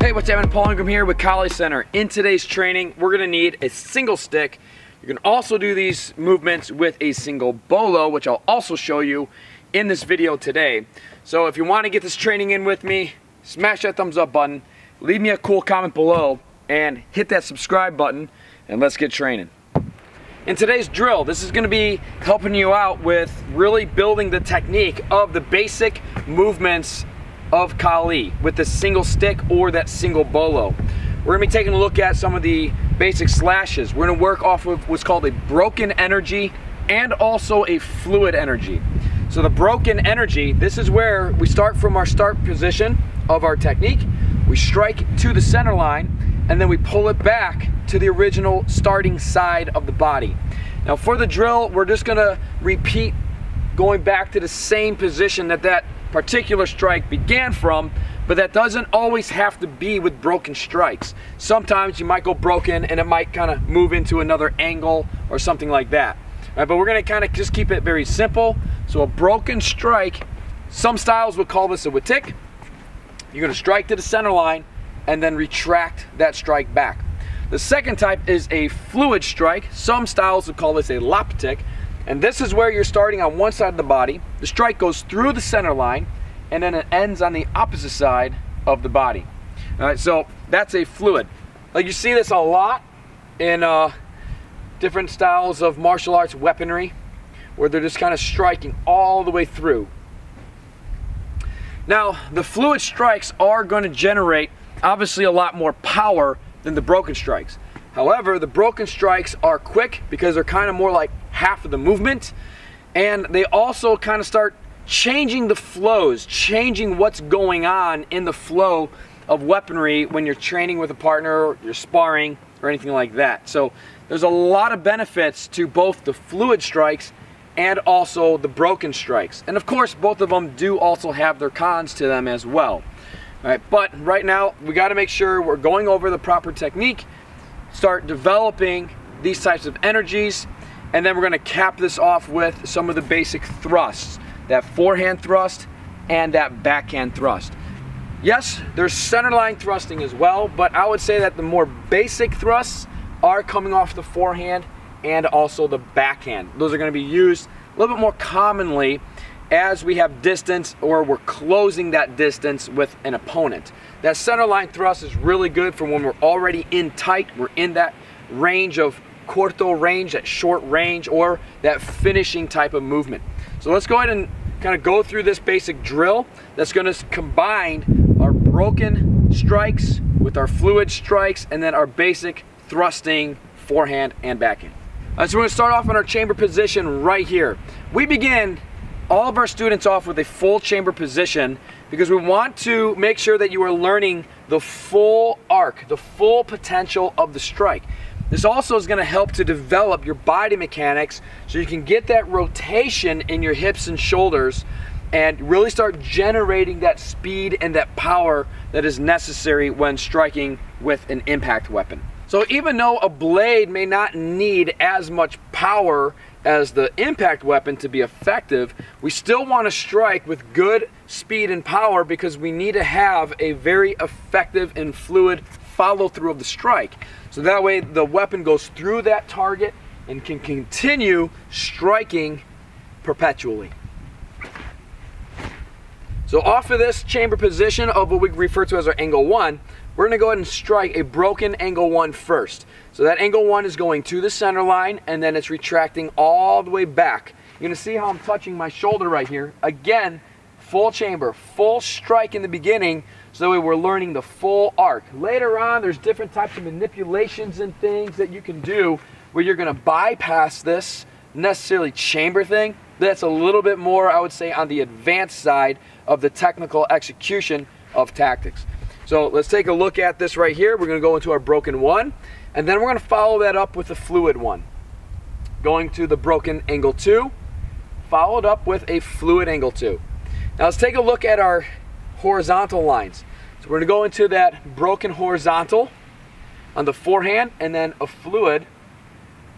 Hey, what's happening? Paul Ingram here with College Center. In today's training, we're gonna need a single stick. You can also do these movements with a single bolo, which I'll also show you in this video today. So if you want to get this training in with me, smash that thumbs up button, leave me a cool comment below, and hit that subscribe button, and let's get training. In today's drill, this is going to be helping you out with really building the technique of the basic movements of Kali with the single stick or that single bolo. We're going to be taking a look at some of the basic slashes. We're going to work off of what's called a broken energy and also a fluid energy. So the broken energy, this is where we start from our start position of our technique. We strike to the center line and then we pull it back to the original starting side of the body. Now for the drill, we're just going to repeat going back to the same position that particular strike began from, but that doesn't always have to be with broken strikes. Sometimes you might go broken and it might kind of move into another angle or something like that. All right, but we're going to kind of just keep it very simple. So a broken strike, some styles would call this a witik. You're going to strike to the center line and then retract that strike back. The second type is a fluid strike. Some styles would call this a laptik. And this is where you're starting on one side of the body. The strike goes through the center line and then it ends on the opposite side of the body. All right, so that's a fluid. Like you see this a lot in different styles of martial arts weaponry where they're just kind of striking all the way through. Now, the fluid strikes are going to generate obviously a lot more power than the broken strikes. However, the broken strikes are quick because they're kind of more like half of the movement, and they also kind of start changing the flows, changing what's going on in the flow of weaponry when you're training with a partner, or you're sparring, or anything like that. So there's a lot of benefits to both the fluid strikes and also the broken strikes. And of course, both of them do also have their cons to them as well. All right, but right now, we got to make sure we're going over the proper technique, start developing these types of energies, and then we're going to cap this off with some of the basic thrusts, that forehand thrust and that backhand thrust. Yes, there's center line thrusting as well, but I would say that the more basic thrusts are coming off the forehand and also the backhand. Those are going to be used a little bit more commonly as we have distance or we're closing that distance with an opponent. That center line thrust is really good for when we're already in tight, we're in that range of corto range, that short range, or that finishing type of movement. So let's go ahead and kind of go through this basic drill that's going to combine our broken strikes with our fluid strikes and then our basic thrusting forehand and backhand. So we're going to start off in our chamber position right here. We begin all of our students off with a full chamber position because we want to make sure that you are learning the full arc, the full potential of the strike. This also is going to help to develop your body mechanics so you can get that rotation in your hips and shoulders and really start generating that speed and that power that is necessary when striking with an impact weapon. So even though a blade may not need as much power as the impact weapon to be effective, we still want to strike with good speed and power because we need to have a very effective and fluid follow through of the strike. So that way the weapon goes through that target and can continue striking perpetually. So off of this chamber position of what we refer to as our angle 1, we're going to go ahead and strike a broken angle 1 first. So that angle 1 is going to the center line and then it's retracting all the way back. You're going to see how I'm touching my shoulder right here. Again, full chamber, full strike in the beginning so that way we're learning the full arc. Later on, there's different types of manipulations and things that you can do where you're going to bypass this necessarily chamber thing. That's a little bit more, I would say, on the advanced side of the technical execution of tactics. So let's take a look at this right here. We're going to go into our broken 1, and then we're going to follow that up with the fluid 1. Going to the broken angle 2, followed up with a fluid angle 2. Now let's take a look at our horizontal lines. So we're going to go into that broken horizontal on the forehand, and then a fluid,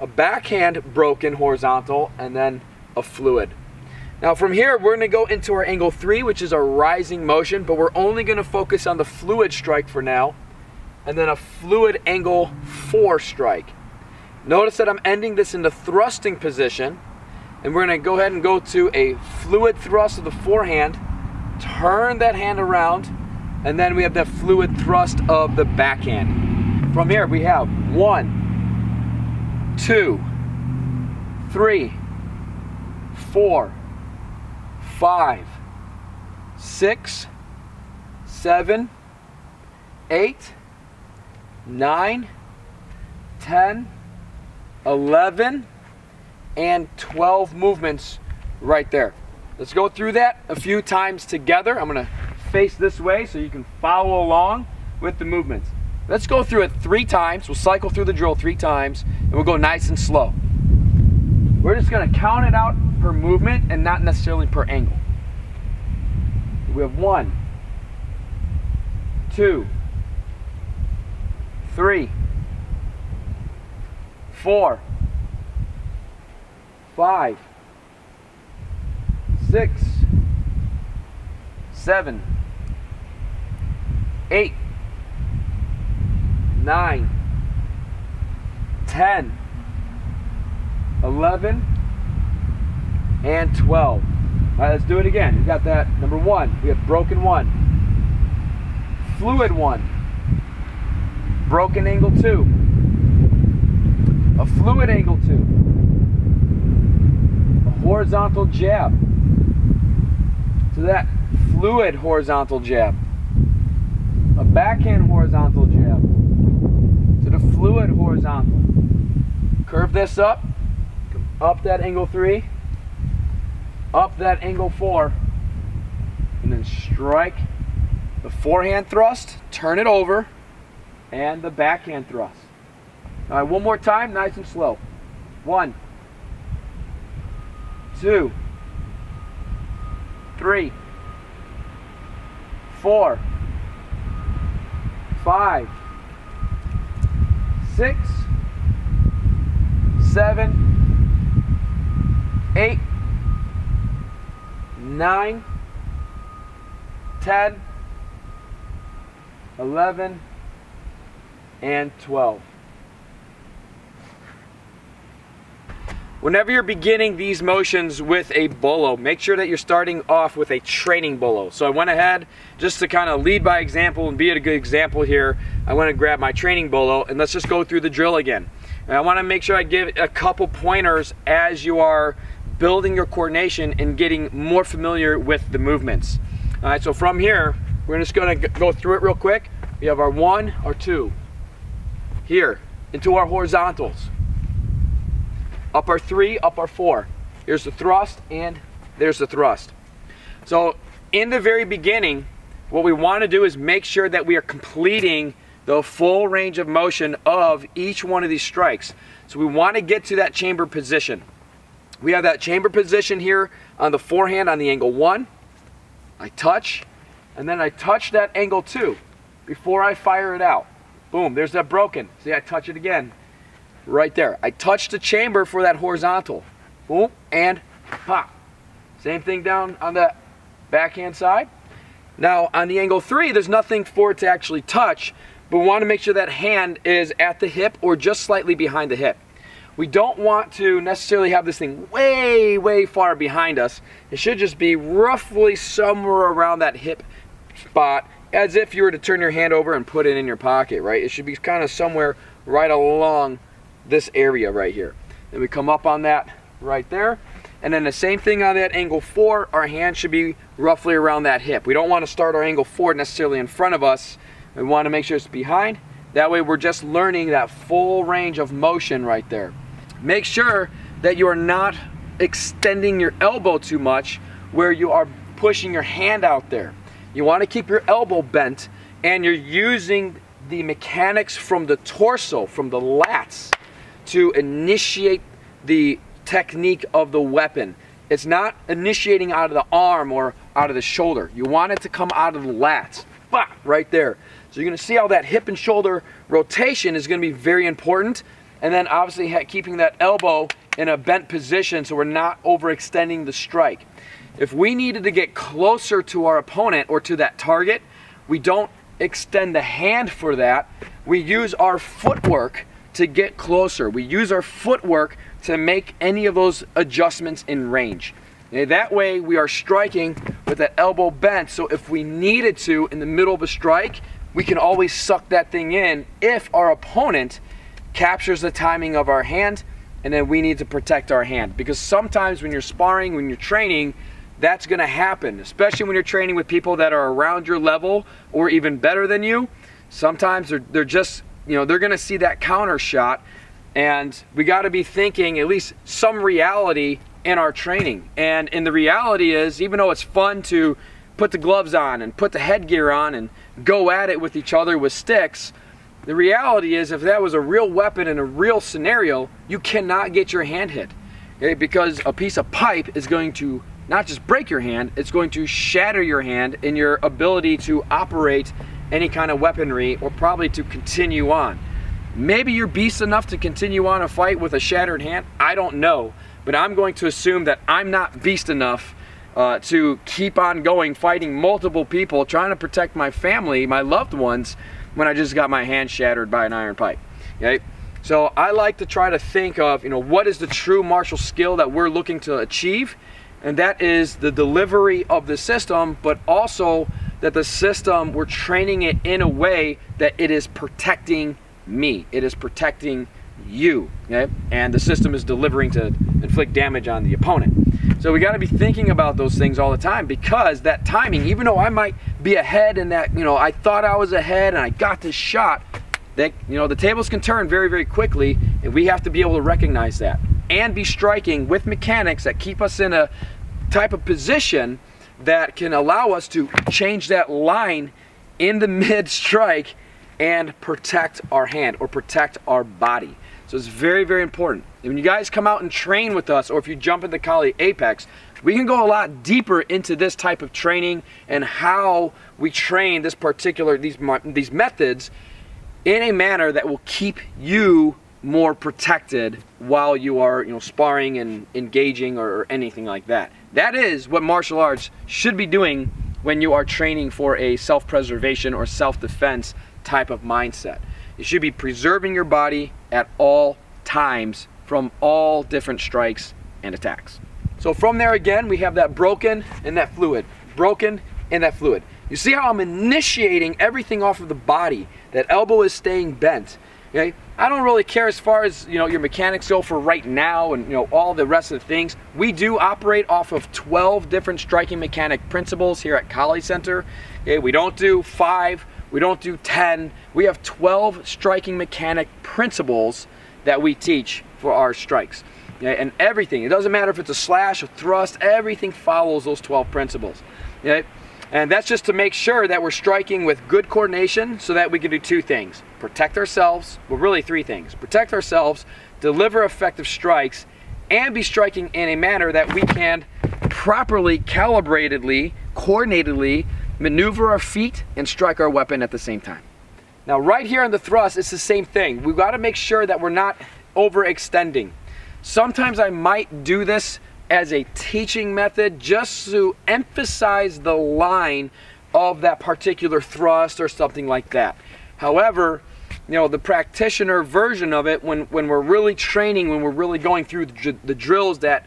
a backhand broken horizontal, and then a fluid. Now from here, we're gonna go into our angle 3, which is our rising motion, but we're only gonna focus on the fluid strike for now, and then a fluid angle 4 strike. Notice that I'm ending this in the thrusting position, and we're gonna go ahead and go to a fluid thrust of the forehand, turn that hand around, and then we have the fluid thrust of the backhand. From here, we have 1, 2, 3, 4, 5, 6, 7, 8, 9, 10, 11, and 12 movements right there. Let's go through that a few times together. I'm gonna face this way so you can follow along with the movements. Let's go through it 3 times. We'll cycle through the drill 3 times, and we'll go nice and slow. We're just gonna count it out per movement and not necessarily per angle. We have 1, 2, 3, 4, 5, 6, 7, 8, 9, 10, 11, and 12. All right, let's do it again. We got that. Number 1, we have broken 1, fluid 1, broken angle 2, a fluid angle 2, a horizontal jab, to that fluid horizontal jab, a backhand horizontal jab, to the fluid horizontal. Curve this up that angle 3, up that angle 4, and then strike the forehand thrust, turn it over, and the backhand thrust. All right, one more time, nice and slow. 1, 2, 3, 4, 5, 6, 7, 8, 9, 10, 11, and 12. Whenever you're beginning these motions with a bolo, make sure that you're starting off with a training bolo. So I went ahead, just to kind of lead by example and be a good example here, I went to grab my training bolo, and let's just go through the drill again. And I want to make sure I give a couple pointers as you are building your coordination and getting more familiar with the movements. All right, so from here, we're just going to go through it real quick. We have our 1, our 2, here, into our horizontals. Up our 3, up our 4. Here's the thrust, and there's the thrust. So in the very beginning, what we want to do is make sure that we are completing the full range of motion of each one of these strikes. So we want to get to that chamber position. We have that chamber position here on the forehand on the angle 1. I touch, and then I touch that angle 2 before I fire it out. Boom, there's that broken. See, I touch it again. Right there. I touch the chamber for that horizontal. Boom, and pop. Same thing down on the backhand side. Now, on the angle 3, there's nothing for it to actually touch, but we want to make sure that hand is at the hip or just slightly behind the hip. We don't want to necessarily have this thing way, way far behind us. It should just be roughly somewhere around that hip spot, as if you were to turn your hand over and put it in your pocket, right? It should be kind of somewhere right along this area right here. Then we come up on that right there, and then the same thing on that angle 4. Our hand should be roughly around that hip. We don't want to start our angle 4 necessarily in front of us. We want to make sure it's behind. That way we're just learning that full range of motion right there. Make sure that you are not extending your elbow too much where you are pushing your hand out there. You want to keep your elbow bent, and you're using the mechanics from the torso, from the lats, to initiate the technique of the weapon. It's not initiating out of the arm or out of the shoulder. You want it to come out of the lats. Right there. So you're going to see how that hip and shoulder rotation is going to be very important, and then obviously keeping that elbow in a bent position so we're not overextending the strike. If we needed to get closer to our opponent or to that target, we don't extend the hand for that. We use our footwork to get closer. We use our footwork to make any of those adjustments in range. Okay, that way we are striking with that elbow bent, so if we needed to in the middle of a strike, we can always suck that thing in if our opponent captures the timing of our hand, and then we need to protect our hand. Because sometimes when you're sparring, when you're training, that's gonna happen, especially when you're training with people that are around your level or even better than you. Sometimes they're just, you know, they're gonna see that counter shot, and we gotta be thinking at least some reality in our training. And the reality is, even though it's fun to put the gloves on and put the headgear on and go at it with each other with sticks, the reality is if that was a real weapon in a real scenario, you cannot get your hand hit. Okay? Because a piece of pipe is going to not just break your hand, it's going to shatter your hand in your ability to operate any kind of weaponry, or probably to continue on. Maybe you're beast enough to continue on a fight with a shattered hand, I don't know. But I'm going to assume that I'm not beast enough to keep on going, fighting multiple people, trying to protect my family, my loved ones, when I just got my hand shattered by an iron pipe. Okay? So I like to try to think of, you know, what is the true martial skill that we're looking to achieve, and that is the delivery of the system, but also that the system, we're training it in a way that it is protecting me, it is protecting you, okay? And the system is delivering to inflict damage on the opponent. So we got to be thinking about those things all the time, because that timing, even though I might be ahead and that, you know, I thought I was ahead and I got this shot, that, you know, the tables can turn very, very quickly, and we have to be able to recognize that and be striking with mechanics that keep us in a type of position that can allow us to change that line in the mid strike and protect our hand or protect our body. So it's very, very important. And when you guys come out and train with us, or if you jump into Kali Apex, we can go a lot deeper into this type of training and how we train this particular, these methods in a manner that will keep you more protected while you are, you know, sparring and engaging or anything like that. That is what martial arts should be doing when you are training for a self-preservation or self-defense type of mindset. You should be preserving your body at all times from all different strikes and attacks. So from there again, we have that broken and that fluid. Broken and that fluid. You see how I'm initiating everything off of the body. That elbow is staying bent. Okay? I don't really care as far as, you know, your mechanics go for right now and, you know, all the rest of the things. We do operate off of 12 different striking mechanic principles here at Kali Center. Okay? We don't do 5. We don't do 10. We have 12 striking mechanic principles that we teach for our strikes. Okay? And everything, it doesn't matter if it's a slash, a thrust, everything follows those 12 principles. Okay? And that's just to make sure that we're striking with good coordination so that we can do two things. Protect ourselves, well really three things. Protect ourselves, deliver effective strikes, and be striking in a manner that we can properly, calibratedly, coordinatedly maneuver our feet and strike our weapon at the same time. Now right here on the thrust, it's the same thing. We've got to make sure that we're not overextending. Sometimes I might do this as a teaching method just to emphasize the line of that particular thrust or something like that. However, you know, the practitioner version of it, when we're really training, when we're really going through the drills that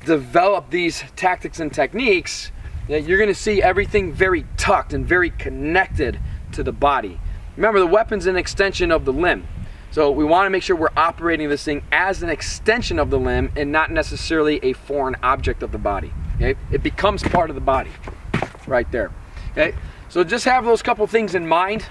develop these tactics and techniques, you're going to see everything very tucked and very connected to the body. Remember, the weapon's an extension of the limb. So we want to make sure we're operating this thing as an extension of the limb and not necessarily a foreign object of the body. Okay? It becomes part of the body right there. Okay? So just have those couple things in mind.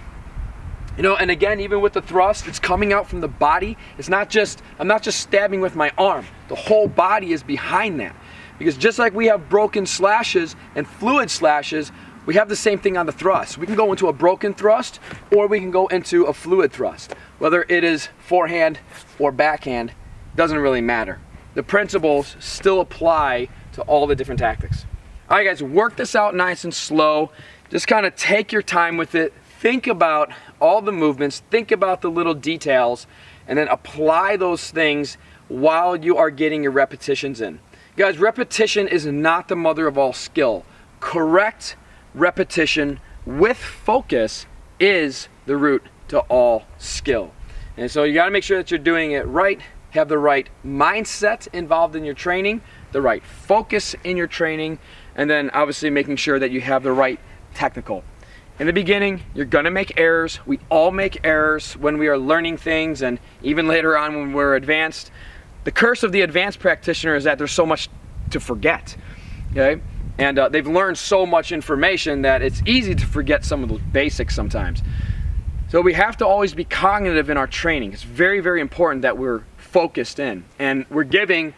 You know, and again, even with the thrust, it's coming out from the body. It's not just, I'm not just stabbing with my arm. The whole body is behind that. Because just like we have broken slashes and fluid slashes, we have the same thing on the thrust. We can go into a broken thrust, or we can go into a fluid thrust. Whether it is forehand or backhand, doesn't really matter. The principles still apply to all the different tactics. All right guys, work this out nice and slow. Just kind of take your time with it. think about all the movements, think about the little details, and then apply those things while you are getting your repetitions in. Guys, repetition is not the mother of all skill. Correct repetition with focus is the root to all skill. And so you got to make sure that you're doing it right, have the right mindset involved in your training, the right focus in your training, and then obviously making sure that you have the right technical. In the beginning, you're gonna make errors. We all make errors when we are learning things, and even later on when we're advanced. The curse of the advanced practitioner is that there's so much to forget, okay? And they've learned so much information that it's easy to forget some of those basics sometimes. So we have to always be cognitive in our training. It's very, very important that we're focused in, and we're giving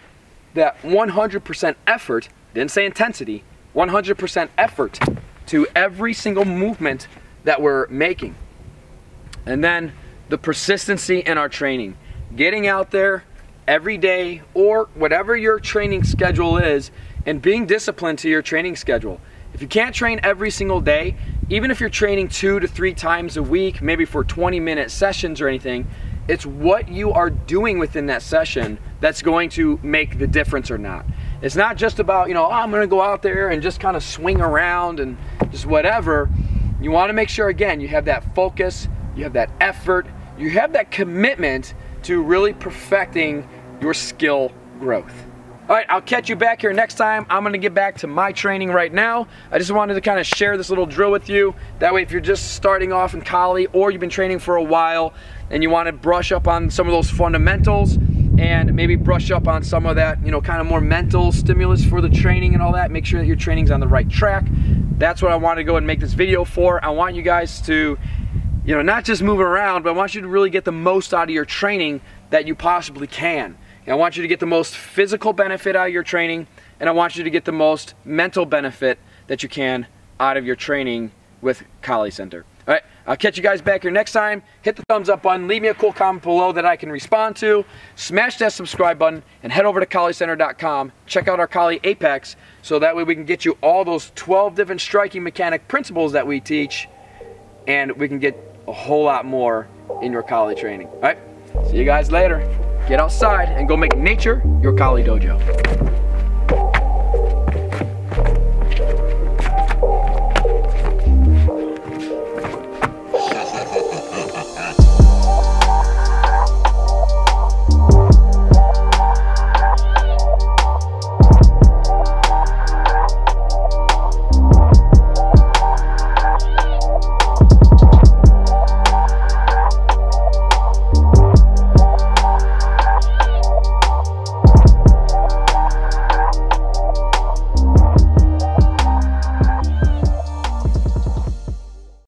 that 100% effort, didn't say intensity, 100% effort to every single movement that we're making. And then the persistency in our training. Getting out there every day or whatever your training schedule is, and being disciplined to your training schedule. If you can't train every single day, even if you're training 2 to 3 times a week, maybe for 20-minute sessions or anything, it's what you are doing within that session that's going to make the difference or not. It's not just about, you know, oh, I'm gonna go out there and just kind of swing around and just whatever. You wanna make sure, again, you have that focus, you have that effort, you have that commitment to really perfecting your skill growth. All right, I'll catch you back here next time. I'm gonna get back to my training right now. I just wanted to kind of share this little drill with you. That way, if you're just starting off in Kali or you've been training for a while and you wanna brush up on some of those fundamentals and maybe brush up on some of that, you know, kind of more mental stimulus for the training and all that, make sure that your training's on the right track. That's what I want to go and make this video for. I want you guys to, you know, not just move around, but I want you to really get the most out of your training that you possibly can. And I want you to get the most physical benefit out of your training, and I want you to get the most mental benefit that you can out of your training with Kali Center. All right, I'll catch you guys back here next time. Hit the thumbs up button, leave me a cool comment below that I can respond to, smash that subscribe button, and head over to KaliCenter.com. Check out our Kali Apex, so that way we can get you all those 12 different striking mechanic principles that we teach, and we can get a whole lot more in your Kali training. All right, see you guys later. Get outside and go make nature your Kali dojo.